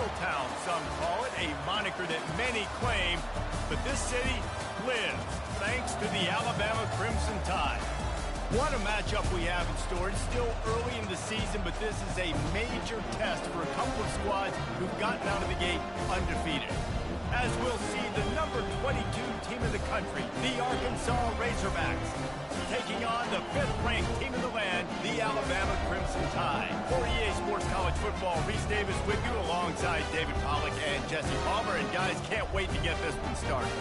Steel Town, some call it, a moniker that many claim, but this city lives thanks to the Alabama Crimson Tide. What a matchup we have in store. It's still early in the season, but this is a major test for a couple of squads who've gotten out of the gate undefeated. As we'll see, the number 22 team in the country, the Arkansas Razorbacks, taking on the 5th-ranked team in the land, the Alabama Crimson Tide. For EA Sports College Football, Reese Davis with you alongside David Pollack and Jesse Palmer. And guys, can't wait to get this one started.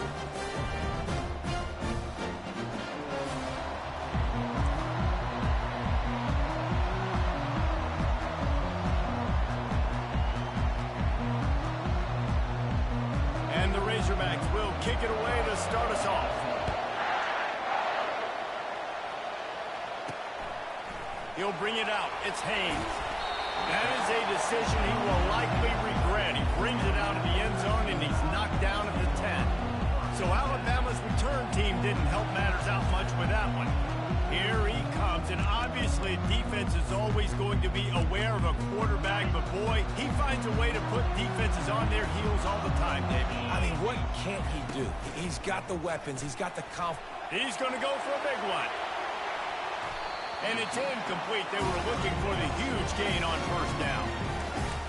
Razorbacks will kick it away to start us off. He'll bring it out. It's Haynes. That is a decision he will likely regret. He brings it out of the end zone, and he's knocked down at the 10. So Alabama's return team didn't help matters out much with that one. Here he comes, and obviously defense is always going to be aware of a quarterback, but boy, he finds a way to put defenses on their heels all the time, David. I mean, what can't he do? He's got the weapons, he's got the confidence. He's going to go for a big one. And it's incomplete. They were looking for the huge gain on first down.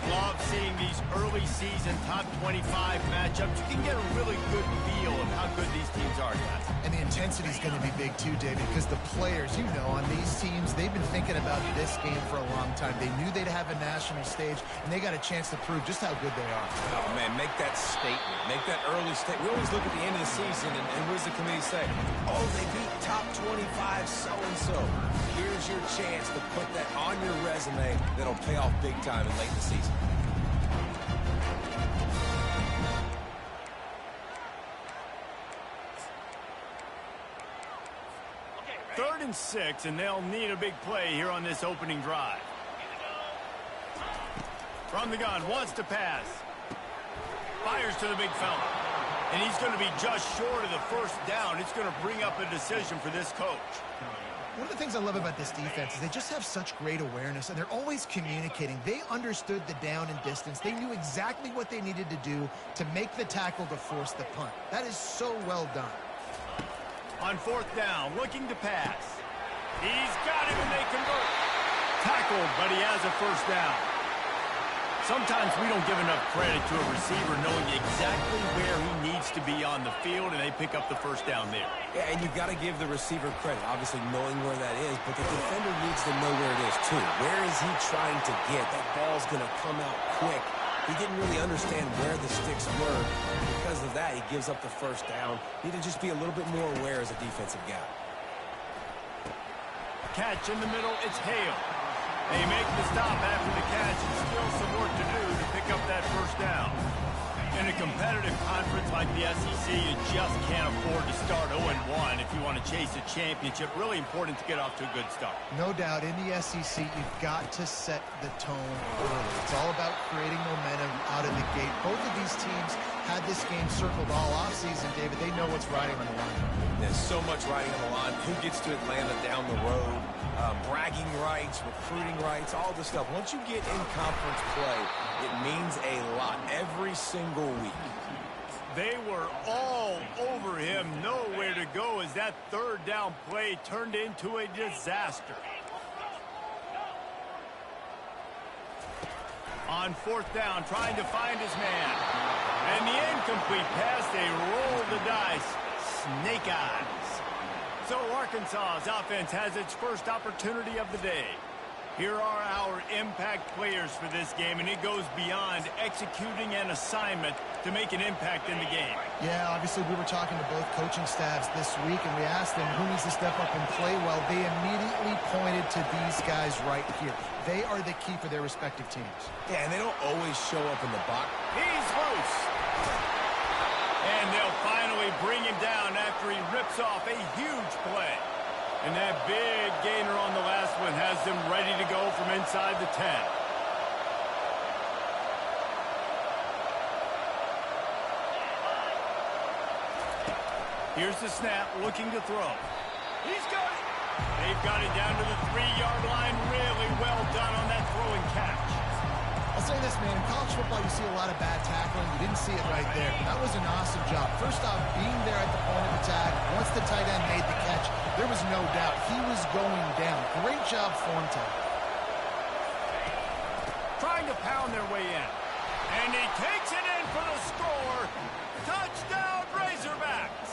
Love seeing these early season top 25 matchups. You can get a really good feel of how good these teams are, guys. And the intensity is going to be big too, David, because the players, you know, on these teams, they've been thinking about this game for a long time. They knew they'd have a national stage, and they got a chance to prove just how good they are. Oh, man, make that statement. Make that early statement. We always look at the end of the season, and what does the committee say? Oh, they beat top 25 so-and-so. Here's your chance to put that on your resume that'll pay off big time in late in the season. Third and 6, and they'll need a big play here on this opening drive. From the gun, wants to pass. Fires to the big fella. And he's going to be just short of the first down. It's going to bring up a decision for this coach. One of the things I love about this defense is they just have such great awareness, and they're always communicating. They understood the down and distance. They knew exactly what they needed to do to make the tackle to force the punt. That is so well done. On fourth down, looking to pass. He's got him, and they convert. Tackled, but he has a first down. Sometimes we don't give enough credit to a receiver knowing exactly where he needs to be on the field, and they pick up the first down there. Yeah, and you've got to give the receiver credit, obviously knowing where that is, but the defender needs to know where it is, too. Where is he trying to get? That ball's going to come out quick. He didn't really understand where the sticks were. Because of that, he gives up the first down. Need to just be a little bit more aware as a defensive guy. Catch in the middle, it's Hale. They make the stop after the catch, and still some work to do to pick up that first down. In a competitive conference like the SEC, you just can't afford to start 0-1 if you want to chase a championship. Really important to get off to a good start. No doubt, in the SEC, you've got to set the tone early. It's all about creating momentum out of the gate. Both of these teams had this game circled all offseason, David. They know what's riding on the line. There's so much riding on the line. Who gets to Atlanta down the road? Bragging rights, recruiting rights, all this stuff. Once you get in conference play, it means a lot every single week. They were all over him, nowhere to go as that third down play turned into a disaster. On fourth down, trying to find his man. And the incomplete pass, they roll the dice. Snake eyes. So Arkansas's offense has its first opportunity of the day. Here are our impact players for this game, and it goes beyond executing an assignment to make an impact in the game. Yeah, obviously we were talking to both coaching staffs this week, and we asked them who needs to step up and play well. They immediately pointed to these guys right here. They are the key for their respective teams. Yeah, and they don't always show up in the box. He's loose. And they'll finally bring him down after he rips off a huge play. And that big gainer on the last one has them ready to go from inside the 10. Here's the snap, looking to throw. He's got it. They've got it down to the 3-yard line. Really well done on that throw and catch. I'll say say this, man. In college football, you see a lot of bad tackling. You didn't see it right there. That was an awesome job. First off, being there at the point of attack. Once the tight end made the catch, there was no doubt he was going down. Great job form time. Trying to pound their way in. And he takes it in for the score. Touchdown, Razorbacks.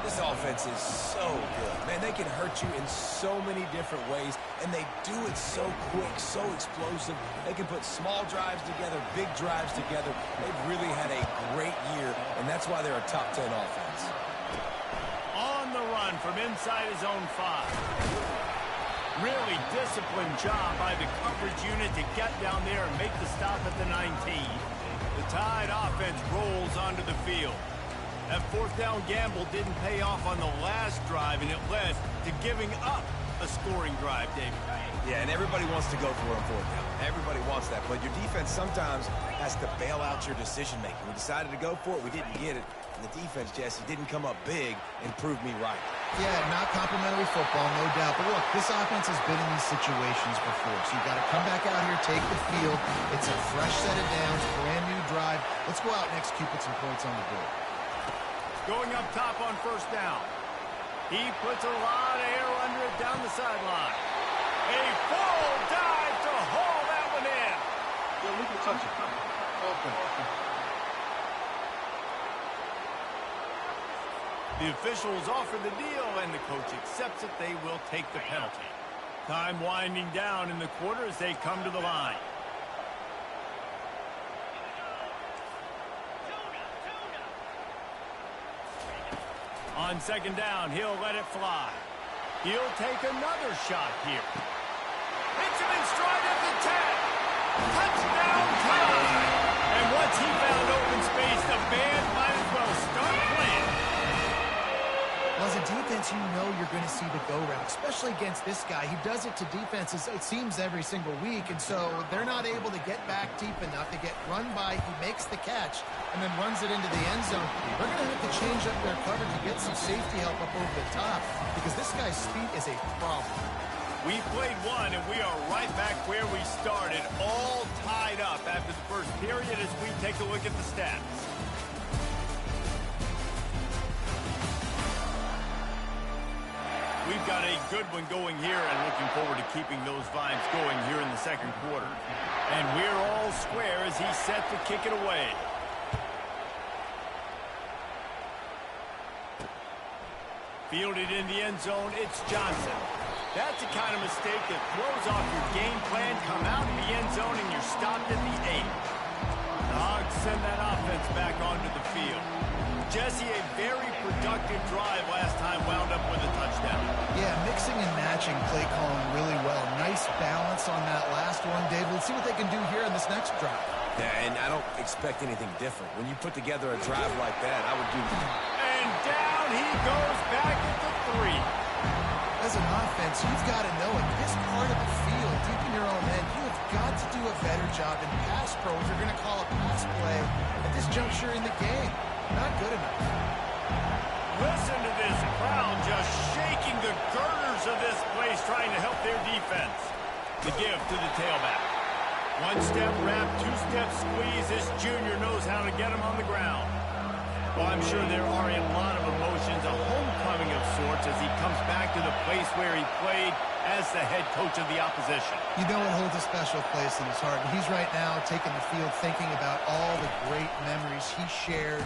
This offense is so good. Man, they can hurt you in so many different ways, and they do it so quick, so explosive. They can put small drives together, big drives together. They've really had a great year, and that's why they're a top 10 offense. On the run from inside his own 5. Really disciplined job by the coverage unit to get down there and make the stop at the 19. The Tide offense rolls onto the field. That fourth down gamble didn't pay off on the last drive, and it led to giving up a scoring drive, David. Yeah, and everybody wants to go for a fourth down. Everybody wants that, but your defense sometimes has to bail out your decision-making. We decided to go for it. We didn't get it. And the defense, Jesse, didn't come up big and prove me right. Yeah, not complimentary football, no doubt. But look, this offense has been in these situations before. So you got to come back out here, take the field. It's a fresh set of downs, brand new drive. Let's go out and execute, put some points on the board. Going up top on first down. He puts a lot of air under it down the sideline. A full dive to haul that one in. Yeah, we can touch it. Okay. The officials offer the deal, and the coach accepts it. They will take the penalty. Time winding down in the quarter as they come to the line. On second down, he'll let it fly. He'll take another shot here. Hits him in stride at the 10. Touchdown time! And once he found open space, the band might as well start playing. Well, as a defense, you know you're going to see the go-round, especially against this guy. He does it to defenses, it seems, every single week, and so they're not able to get back deep enough. They get run by, he makes the catch, and then runs it into the end zone. They're going to have to change up their cover to get some safety help up over the top, because this guy's speed is a problem. We played one, and we are right back where we started, all tied up after the first period as we take a look at the stats. We've got a good one going here and looking forward to keeping those vibes going here in the second quarter. And we're all square as he's set to kick it away. Fielded in the end zone, it's Johnson. That's the kind of mistake that throws off your game plan. Come out in the end zone and you're stopped at the 8. The Hogs send that offense back onto the field. Jesse, a very productive drive last time, wound up with a touchdown. Yeah, mixing and matching play calling really well. Nice balance on that last one, Dave. Let's see what they can do here in this next drive. Yeah, and I don't expect anything different. When you put together a drive like that, I would do that. And down he goes back at the 3. As an offense, you've got to know at this part of the field, deep in your own end, you have got to do a better job in pass pro if you're going to call a pass play at this juncture in the game. Not good enough. Listen to this crowd just shaking the girders of this place trying to help their defense. The give to the tailback. One-step wrap, two-step squeeze. This junior knows how to get him on the ground. Well, I'm sure there are a lot of emotions, a homecoming of sorts as he comes back to the place where he played as the head coach of the opposition. You know it holds a special place in his heart. And he's right now taking the field thinking about all the great memories he shared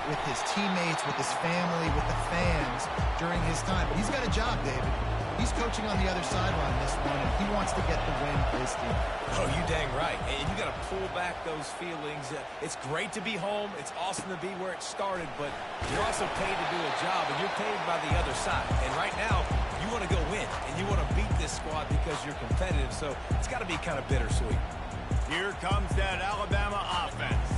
with his teammates, with his family, with the fans during his time. But he's got a job, David. He's coaching on the other sideline this one, and he wants to get the win for his team. Oh, you dang right. And you got to pull back those feelings. It's great to be home. It's awesome to be where it started, but you're also paid to do a job, and you're paid by the other side. And right now, you want to go win, and you want to beat this squad because you're competitive, so it's got to be kind of bittersweet. Here comes that Alabama offense.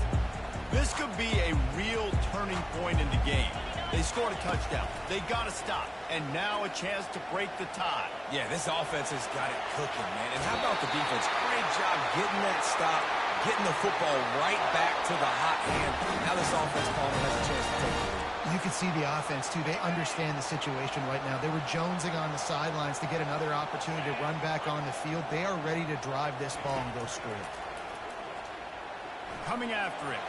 This could be a real turning point in the game. They scored a touchdown. They got to stop. And now a chance to break the tie. Yeah, this offense has got it cooking, man. And how about the defense? Great job getting that stop, getting the football right back to the hot hand. Now this offense calling has a chance to take the lead. You can see the offense, too. They understand the situation right now. They were jonesing on the sidelines to get another opportunity to run back on the field. They are ready to drive this ball and go score. Coming after it.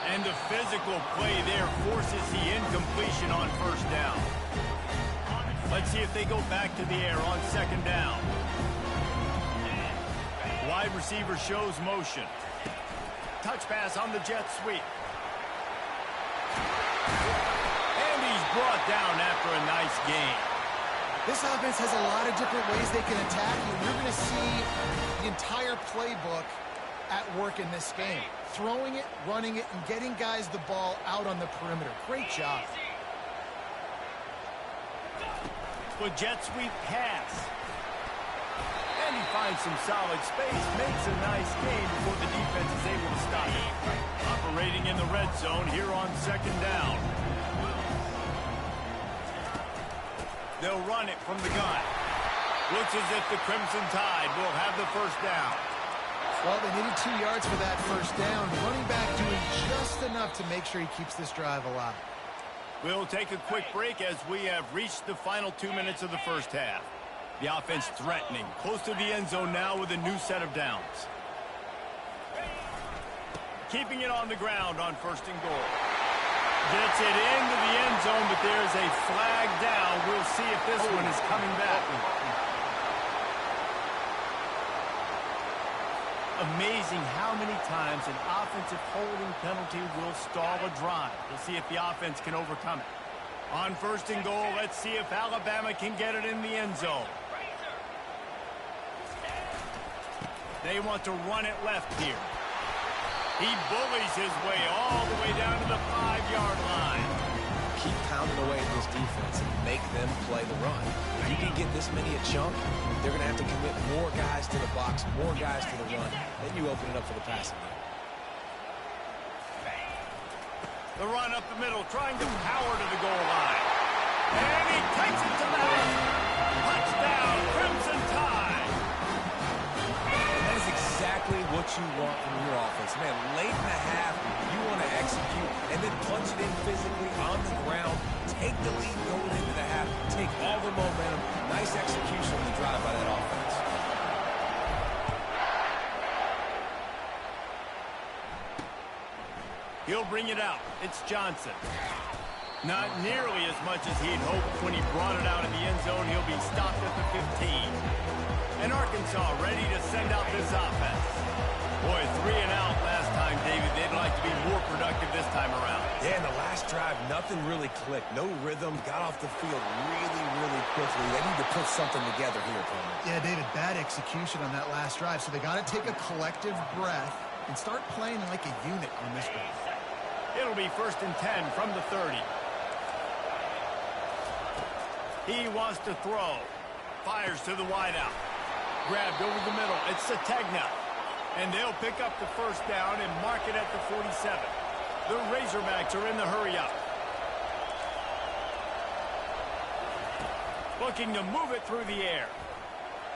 And the physical play there forces the incompletion on first down. Let's see if they go back to the air on second down. Wide receiver shows motion. Touch pass on the jet sweep. And he's brought down after a nice gain. This offense has a lot of different ways they can attack you. You're going to see the entire playbook at work in this game. Throwing it, running it, and getting guys the ball out on the perimeter. Great job. With jet sweep pass. And he finds some solid space, makes a nice gain before the defense is able to stop it. Operating in the red zone here on second down. They'll run it from the gun. Looks as if the Crimson Tide will have the first down. Well, they needed 2 yards for that first down. The running back doing just enough to make sure he keeps this drive alive. We'll take a quick break as we have reached the final 2 minutes of the first half. The offense threatening, close to the end zone now with a new set of downs. Keeping it on the ground on first and goal. Gets it into the end zone, but there's a flag down. We'll see if this one is coming back. Amazing how many times an offensive holding penalty will stall a drive. We'll see if the offense can overcome it. On first and goal, let's see if Alabama can get it in the end zone. They want to run it left here. He bullies his way all the way down to the 5-yard line. Keep pounding away at this defense and make them play the run. If you can get this many a chunk, they're going to have to commit more guys to the box, more guys to the run. Then you open it up for the passing game. The run up the middle, trying to power to the goal line. And he takes it to the house. Touchdown, Crimson Tide. And that is exactly what you want from your offense. Man, late in the half, you want to execute and then punch it in physically on the ground. Take the lead going into the half. Take all the momentum. Nice execution on the drive by that offense. He'll bring it out. It's Johnson. Not nearly as much as he'd hoped when he brought it out in the end zone. He'll be stopped at the 15. And Arkansas ready to send out this offense. Boy, 3 and out last time, David. They'd like to be more productive this time around. Yeah, in the last drive, nothing really clicked. No rhythm. Got off the field really, really quickly. They need to put something together here, Coleman. Yeah, David, bad execution on that last drive. So they got to take a collective breath and start playing like a unit on this one. It'll be first and 10 from the 30. He wants to throw. Fires to the wideout. Grabbed over the middle. It's Sategna. And they'll pick up the first down and mark it at the 47. The Razorbacks are in the hurry-up. Looking to move it through the air.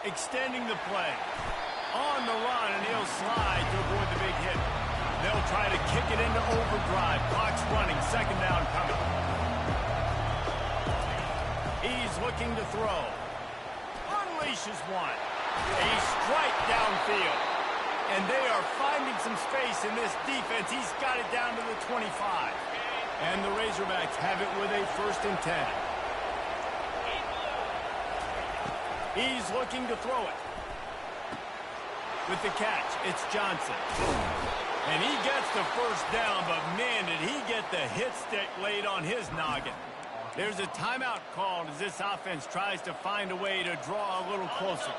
Extending the play. On the run, and he'll slide to avoid the big hit. They'll try to kick it into overdrive. Clock's running. Second down coming. He's looking to throw. Unleashes one. A strike downfield. And they are finding some space in this defense. He's got it down to the 25. And the Razorbacks have it with a first and 10. He's looking to throw it. With the catch, it's Johnson. And he gets the first down, but man, did he get the hit stick laid on his noggin. There's a timeout called as this offense tries to find a way to draw a little closer.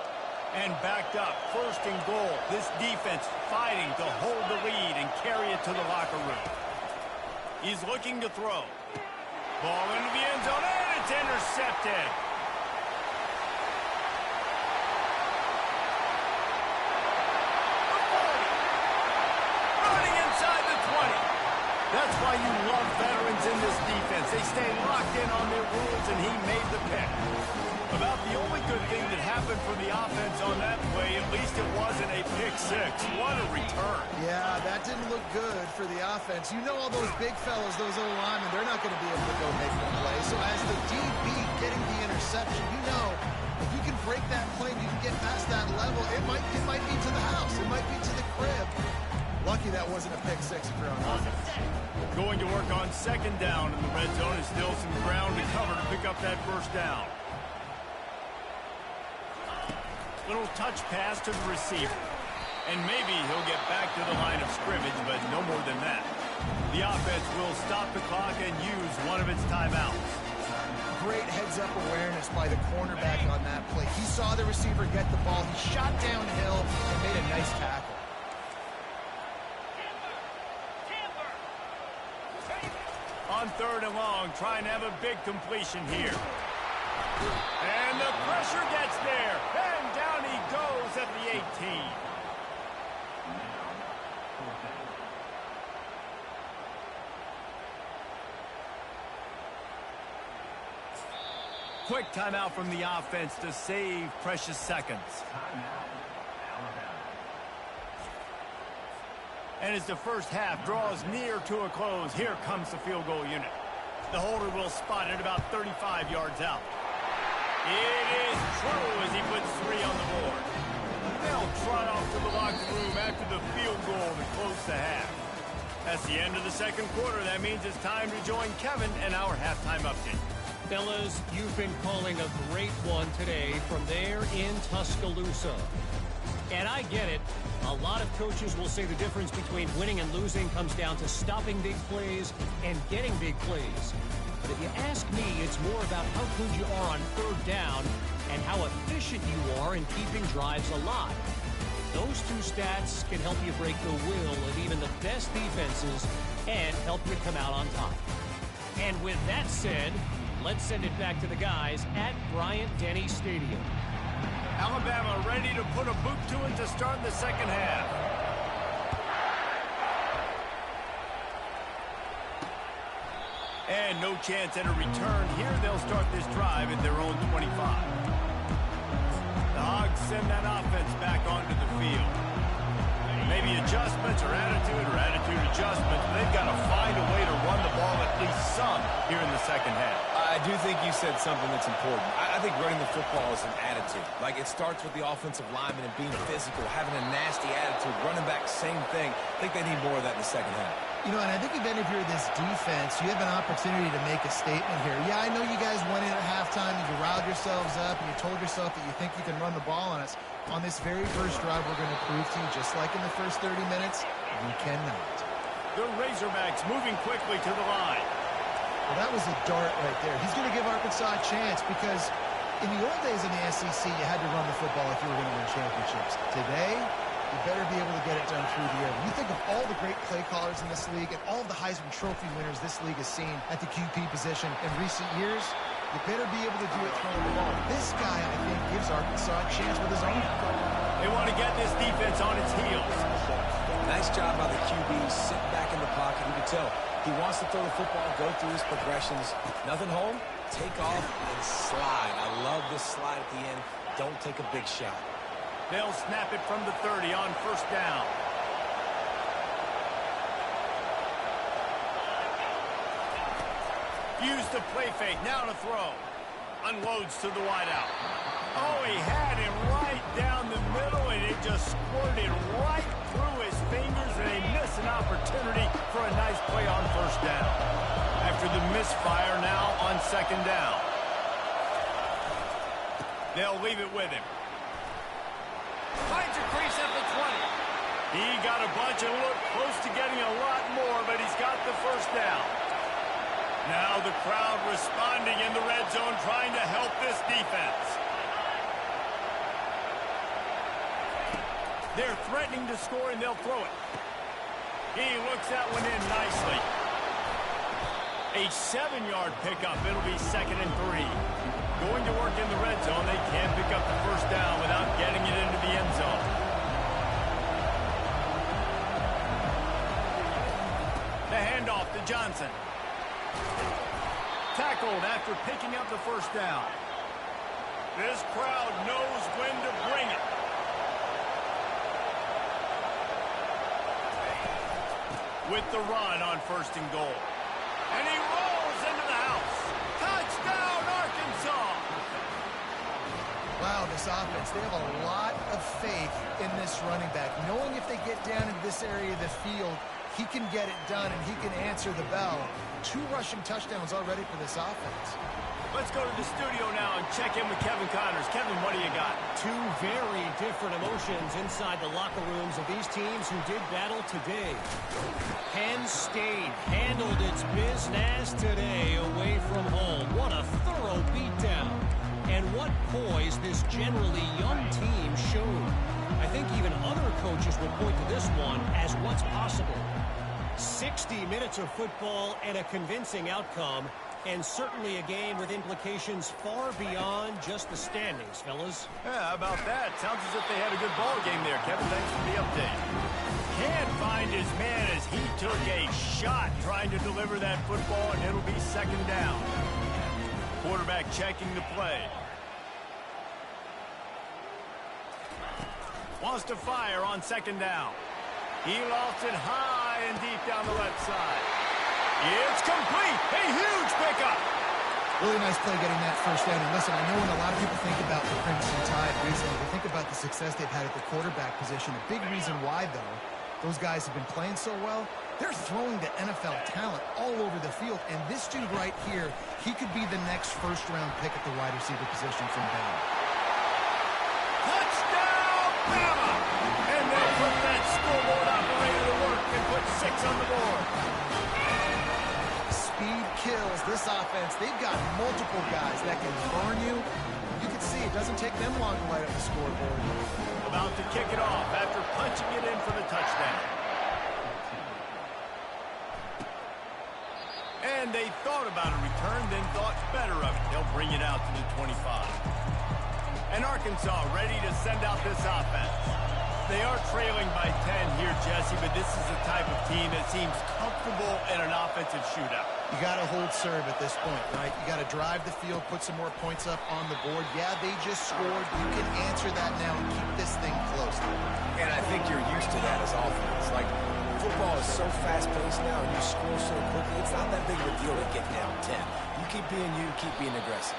And backed up, first and goal. This defense fighting to hold the lead and carry it to the locker room. He's looking to throw. Ball into the end zone, and it's intercepted. That's why you love veterans in this defense. They stay locked in on their rules, and he made the pick. About the only good thing that happened for the offense on that play, at least it wasn't a pick pick six. What a return. Yeah, that didn't look good for the offense. You know all those big fellas, those O-linemen, they're not going to be able to go make one play. So as the DB getting the interception, you know if you can break that plane, you can get past that level, it might be to the house. It might be to the crib. Lucky that wasn't a pick six if you're on offense. Going to work on second down in the red zone. Is still some ground to cover to pick up that first down. Little touch pass to the receiver. And maybe he'll get back to the line of scrimmage, but no more than that. The offense will stop the clock and use one of its timeouts. Great heads-up awareness by the cornerback on that play. He saw the receiver get the ball. He shot downhill and made a nice tackle. On third and long, trying to have a big completion here. And the pressure gets there. And down he goes at the 18. Quick timeout from the offense to save precious seconds. And as the first half draws near to a close, here comes the field goal unit. The holder will spot it about 35 yards out. It is true as he puts 3 on the board. They'll trot off to the locker room after the field goal to close the half. That's the end of the second quarter. That means it's time to join Kevin and our halftime update. Fellas, you've been calling a great one today from there in Tuscaloosa. And I get it. A lot of coaches will say the difference between winning and losing comes down to stopping big plays and getting big plays. But if you ask me, it's more about how good you are on third down and how efficient you are in keeping drives alive. Those two stats can help you break the will of even the best defenses and help you come out on top. And with that said, let's send it back to the guys at Bryant-Denny Stadium. Alabama ready to put a boot to it to start the second half. And no chance at a return here. They'll start this drive at their own 25. The Hogs send that offense back onto the field. Maybe adjustments or attitude adjustments. They've got to find a way to run the ball at least some here in the second half. I do think you said something that's important. I think running the football is an attitude. Like, it starts with the offensive lineman and being physical, having a nasty attitude. Running back, same thing. I think they need more of that in the second half. You know, and I think even if you're this defense, you have an opportunity to make a statement here. Yeah, I know you guys went in at halftime and you riled yourselves up and you told yourself that you think you can run the ball on us. On this very first drive, we're going to prove to you, just like in the first 30 minutes, you cannot. The Razorbacks moving quickly to the line. Well, that was a dart right there. He's going to give Arkansas a chance because in the old days in the SEC, you had to run the football if you were going to win championships. Today, you better be able to get it done through the air. When you think of all the great play callers in this league and all of the Heisman Trophy winners this league has seen at the QP position in recent years, you better be able to do it throwing the ball. This guy, I think, gives Arkansas a chance with his arm. They want to get this defense on its heels. Nice job by the QB, sitting back in the pocket. You can tell he wants to throw the football, go through his progressions. Nothing home, take off and slide. I love this slide at the end. Don't take a big shot. They'll snap it from the 30 on first down. Use the play fake, now to throw. Unloads to the wideout. Oh, he had him right down the middle, and it just squirted right through his fingers, and they miss an opportunity for a nice play on first down. After the misfire, now on second down. They'll leave it with him. Finds a crease at the 20. He got a bunch and looked close to getting a lot more, but he's got the first down. Now the crowd responding in the red zone, trying to help this defense. They're threatening to score, and they'll throw it. He looks that one in nicely. A 7-yard pickup. It'll be 2nd and 3. Going to work in the red zone. They can't pick up the first down without getting it into the end zone. The handoff to Johnson. Tackled after picking up the first down. This crowd knows when to bring it. with the run on 1st and goal. And he rolls into the house. Touchdown, Arkansas! Wow, this offense, they have a lot of faith in this running back. Knowing if they get down into this area of the field, he can get it done and he can answer the bell. 2 rushing touchdowns already for this offense. Let's go to the studio now and check in with Kevin Connors. Kevin, what do you got? 2 very different emotions inside the locker rooms of these teams who did battle today. Penn State handled its business today away from home. What a thorough beatdown. And what poise this generally young team showed. I think even other coaches would point to this one as what's possible. 60 minutes of football and a convincing outcome, and certainly a game with implications far beyond just the standings, fellas. Yeah, how about that? Sounds as if they had a good ball game there. Kevin, thanks for the update. Can't find his man as he took a shot trying to deliver that football, and it'll be 2nd down. Quarterback checking the play. Wants to fire on 2nd down. He lost it high and deep down the left side. It's complete. A huge pickup. Really nice play getting that 1st down. And listen, I know when a lot of people think about the Crimson Tide recently, they think about the success they've had at the quarterback position. A big reason why, though, those guys have been playing so well, they're throwing to NFL talent all over the field. And this dude right here, he could be the next 1st-round pick at the wide receiver position from Bama. Touchdown, Bama! And they'll put that scoreboard operator to work and put 6 on the board. Speed kills. This offense, they've got multiple guys that can burn you. You can see it doesn't take them long to light up the scoreboard. About to kick it off after punching it in for the touchdown. And they thought about a return, then thought better of it. They'll bring it out to the 25. And Arkansas ready to send out this offense. They are trailing by 10 here, Jesse, but this is the type of team that seems comfortable in an offensive shootout. You got to hold serve at this point, right? You got to drive the field, put some more points up on the board. Yeah, they just scored. You can answer that now and keep this thing close. And I think you're used to that as offense. Like, football is so fast-paced now, and you score so quickly, it's not that big of a deal to get down 10. You keep being aggressive.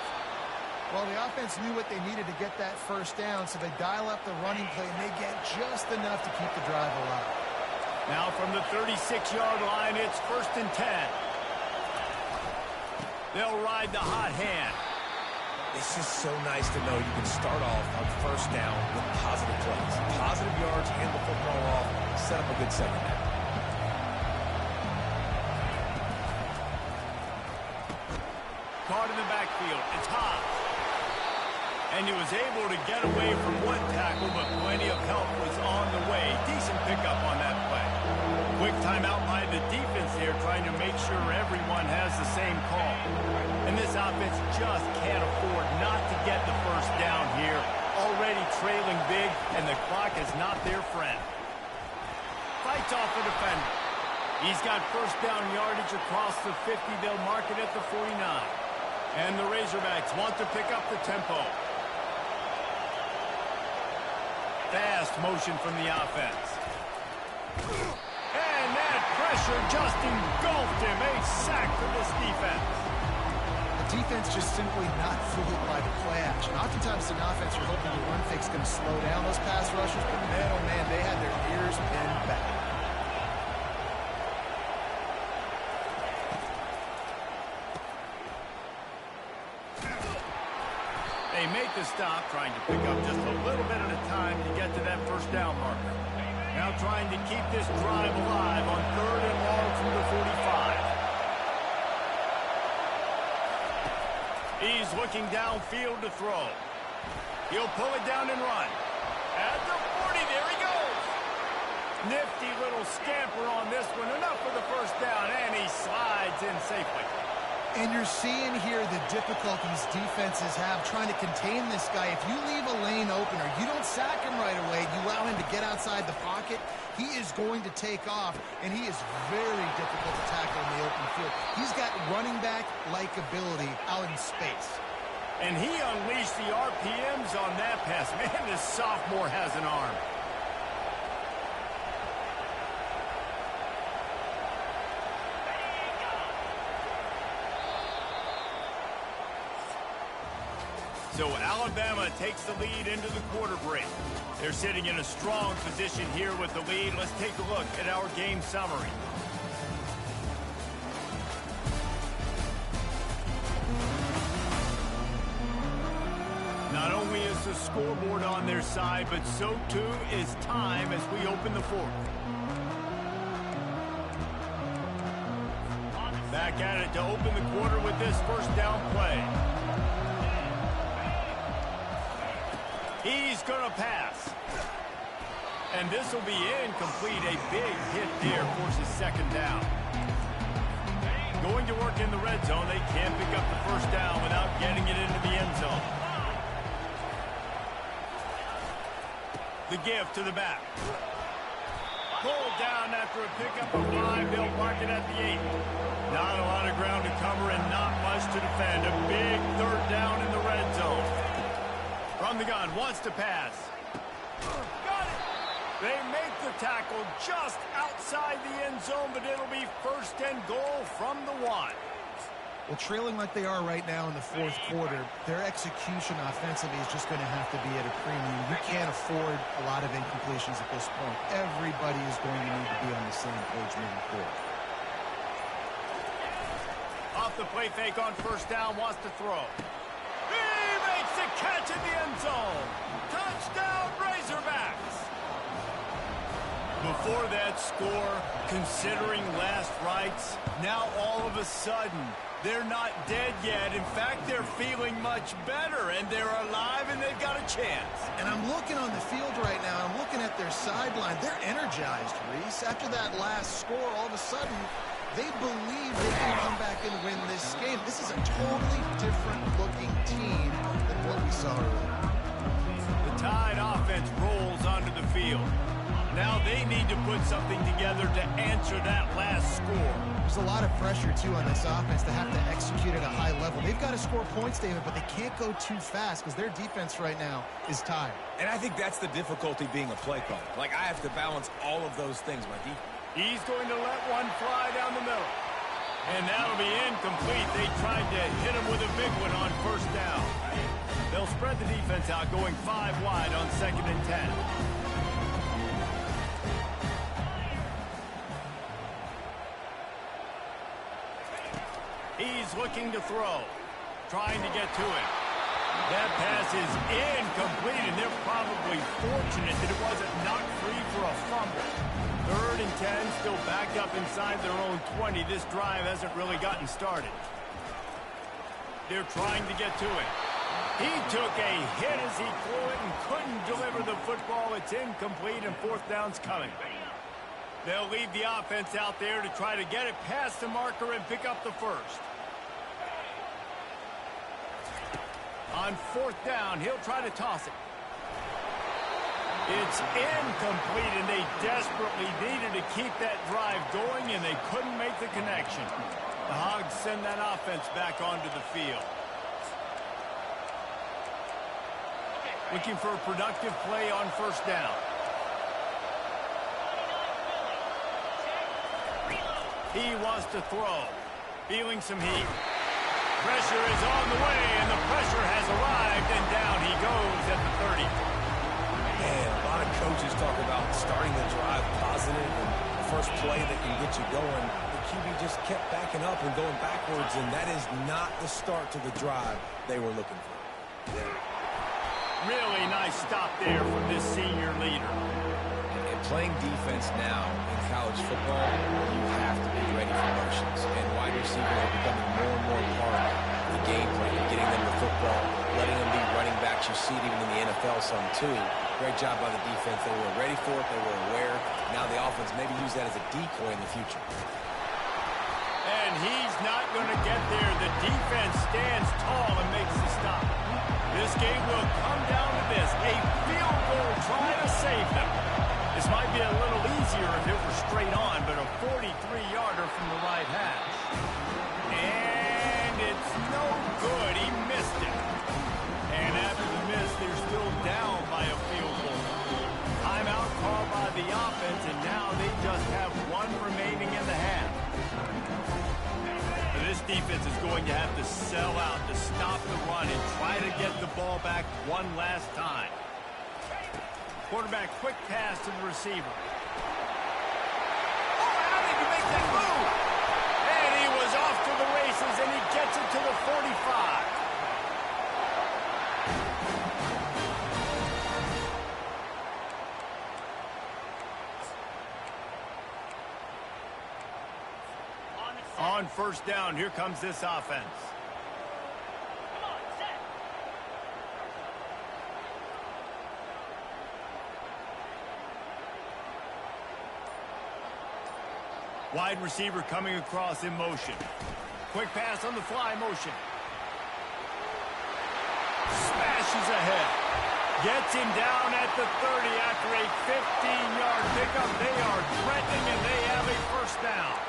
Well, the offense knew what they needed to get that 1st down, so they dial up the running play, and they get just enough to keep the drive alive. Now from the 36-yard line, it's 1st and 10. They'll ride the hot hand. It's just so nice to know you can start off on 1st down with positive plays. Positive yards, hand the football off, set up a good 2nd down. Caught in the backfield. It's hot. And he was able to get away from one tackle, but plenty of help was on the way. Decent pickup on that play. Quick timeout by the defense here, trying to make sure everyone has the same call. And this offense just can't afford not to get the 1st down here. Already trailing big, and the clock is not their friend. Fights off the defender. He's got 1st down yardage across the 50. They'll mark it at the 49. And the Razorbacks want to pick up the tempo. Fast motion from the offense. And that pressure just engulfed him. A sack for this defense. The defense just simply not fooled by the play action. Oftentimes, an offense, you're hoping the run fake's going to slow down those pass rushers, but man, oh man, they had their ears pinned back. They make the stop, trying to pick up just a little bit at a time to get to that 1st down marker. Now trying to keep this drive alive on 3rd and long from the 45. He's looking downfield to throw. He'll pull it down and run. At the 40, there he goes. Nifty little scamper on this one. Enough for the 1st down, and he slides in safely. And you're seeing here the difficulties defenses have trying to contain this guy. If you leave a lane open or you don't sack him right away, you allow him to get outside the pocket, he is going to take off, and he is very difficult to tackle in the open field. He's got running back-like ability out in space. And he unleashed the RPMs on that pass. Man, this sophomore has an arm. So Alabama takes the lead into the quarter break. They're sitting in a strong position here with the lead. Let's take a look at our game summary. Not only is the scoreboard on their side, but so too is time as we open the fourth. Back at it to open the quarter with this first down play. He's going to pass. And this will be incomplete. A big hit there forces second down. Going to work in the red zone. They can't pick up the first down without getting it into the end zone. The give to the back. Pulled down after a pickup of 5. They'll mark it at the 8. Not a lot of ground to cover and not much to defend. A big third down in the red zone. From the gun, wants to pass. Got it! They make the tackle just outside the end zone, but it'll be first and goal from the 1. Well, trailing like they are right now in the fourth quarter, their execution offensively is just going to have to be at a premium. You can't afford a lot of incompletions at this point. Everybody is going to need to be on the same page moving forward. Off the play fake on first down, wants to throw. He makes the catch in the end zone. Touchdown, Razorbacks. Before that score, considering last rights, now all of a sudden, they're not dead yet. In fact, they're feeling much better, and they're alive, and they've got a chance. And I'm looking on the field right now. I'm looking at their sideline. They're energized, Reese. After that last score, all of a sudden, they believe they can come back and win this game. This is a totally different-looking team than what we saw earlier. The Tide offense rolls onto the field. Now they need to put something together to answer that last score. There's a lot of pressure, too, on this offense to have to execute at a high level. They've got to score points, David, but they can't go too fast because their defense right now is tired. And I think that's the difficulty being a play caller. Like, I have to balance all of those things, my defense. He's going to let one fly down the middle. And that'll be incomplete. They tried to hit him with a big one on first down. They'll spread the defense out, going 5 wide on 2nd and 10. He's looking to throw, trying to get to it. That pass is incomplete, and they're probably fortunate that it wasn't knocked free for a fumble. 3rd and 10, still backed up inside their own 20. This drive hasn't really gotten started. They're trying to get to it. He took a hit as he threw it and couldn't deliver the football. It's incomplete, and 4th down's coming. They'll leave the offense out there to try to get it past the marker and pick up the first. On 4th down, he'll try to toss it. It's incomplete, and they desperately needed to keep that drive going, and they couldn't make the connection. The Hogs send that offense back onto the field. Looking for a productive play on first down. He wants to throw. Feeling some heat. Pressure is on the way, and the pressure has arrived, and down he goes at the 30. Man, a lot of coaches talk about starting the drive positive and the first play that can get you going. The QB just kept backing up and going backwards, and that is not the start to the drive they were looking for. Really nice stop there from this senior leader. And playing defense now in college football, you have to be ready for motions. And wide receivers are becoming more and more part of the game plan, getting them the football, letting them be running backs. You see it even in the NFL some too. Great job by the defense. They were ready for it. They were aware. Now the offense maybe use that as a decoy in the future. And he's not going to get there. The defense stands tall and makes the stop. This game will come down to this. A field goal trying to save them. This might be a little easier if it were straight on, but a 43-yarder from the right hash. And it's no good. He missed it. And after the miss, they're still down by a field goal. Timeout called by the offense, and now they just have one remaining in the half. This defense is going to have to sell out to stop the run and try to get the ball back one last time. Quarterback quick pass to the receiver. Oh, how did he make that move? And he was off to the races, and he gets it to the 45. On first down, here comes this offense. Wide receiver coming across in motion. Quick pass on the fly motion. Smashes ahead. Gets him down at the 30 after a 15-yard pickup. They are threatening, and they have a first down.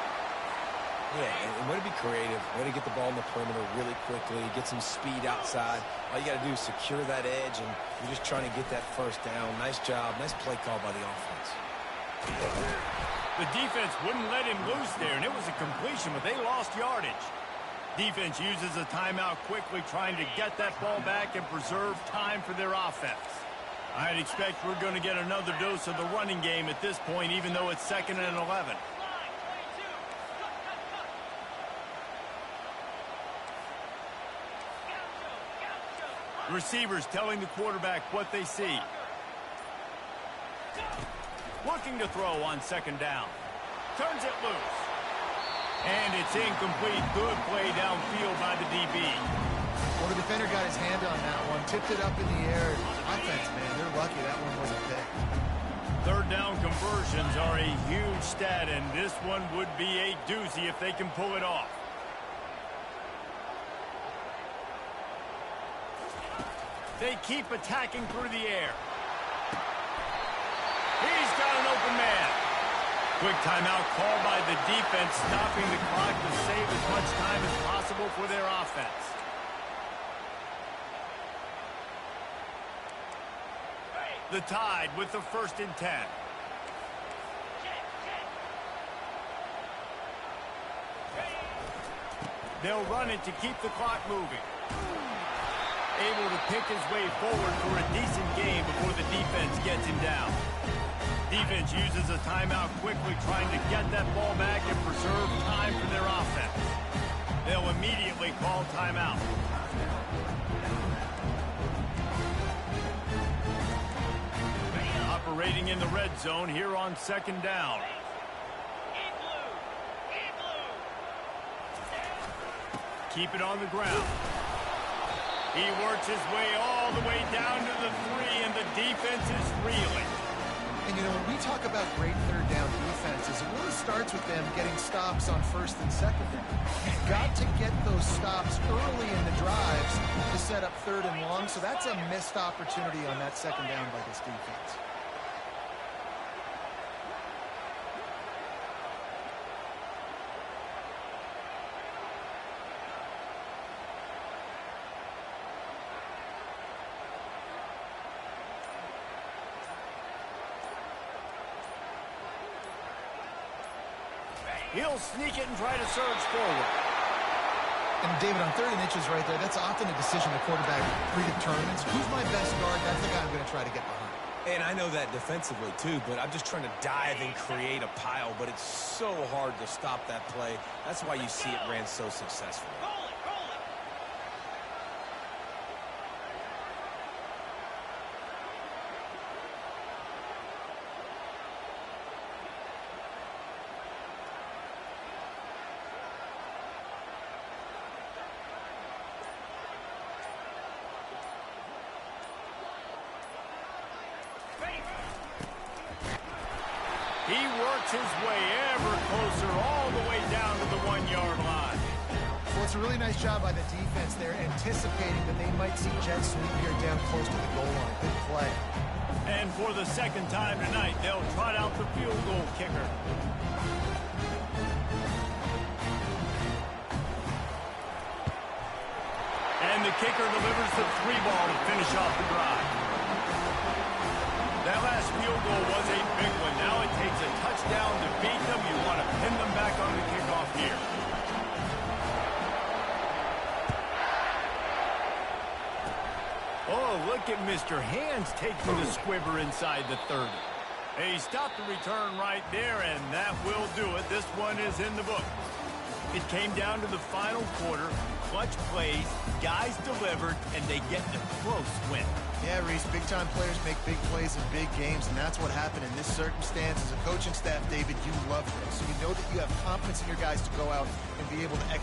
Yeah, and way to be creative, way to get the ball in the perimeter really quickly, get some speed outside. All you got to do is secure that edge, and you're just trying to get that first down. Nice job, nice play call by the offense. The defense wouldn't let him loose there, and it was a completion, but they lost yardage. Defense uses a timeout quickly, trying to get that ball back and preserve time for their offense. I'd expect we're going to get another dose of the running game at this point, even though it's 2nd and 11. Receivers telling the quarterback what they see. Looking to throw on 2nd down. Turns it loose. And it's incomplete. Good play downfield by the DB. Well, the defender got his hand on that one, tipped it up in the air. Offense, man, they're lucky that one wasn't picked. 3rd down conversions are a huge stat, and this one would be a doozy if they can pull it off. They keep attacking through the air. He's got an open man. Quick timeout called by the defense, stopping the clock to save as much time as possible for their offense. The Tide with the 1st and 10. They'll run it to keep the clock moving. Able to pick his way forward for a decent game before the defense gets him down. Defense uses a timeout quickly, trying to get that ball back and preserve time for their offense. They'll immediately call timeout. Operating in the red zone here on 2nd down. Keep it on the ground. He works his way all the way down to the 3, and the defense is reeling. And, you know, when we talk about great 3rd down defenses, it really starts with them getting stops on 1st and 2nd down. You've got to get those stops early in the drives to set up 3rd and long, so that's a missed opportunity on that 2nd down by this defense. He'll sneak it and try to surge forward. And, David, on 3rd and inches right there, that's often a decision the quarterback predetermines. Who's my best guard? That's the guy I'm going to try to get behind. And I know that defensively, too, but I'm just trying to dive and create a pile, but it's so hard to stop that play. That's why you see it ran so successfully. He works his way ever closer all the way down to the 1-yard line. Well, it's a really nice job by the defense there, anticipating that they might see jet sweep here down close to the goal line. Good play. And for the 2nd time tonight, they'll trot out the field goal kicker. And the kicker delivers the 3 ball to finish off the drive. That last field goal was a big one. Now it takes a touchdown to beat them. You want to pin them back on the kickoff here. Look at Mr. Hands taking the squibber inside the 30. He stopped the return right there, and that will do it. This one is in the book. It came down to the final quarter. Clutch plays, guys delivered, and they get the close win. Yeah, Reese, big-time players make big plays in big games, and that's what happened in this circumstance. As a coaching staff, David, you love this. You know that you have confidence in your guys to go out and be able to execute.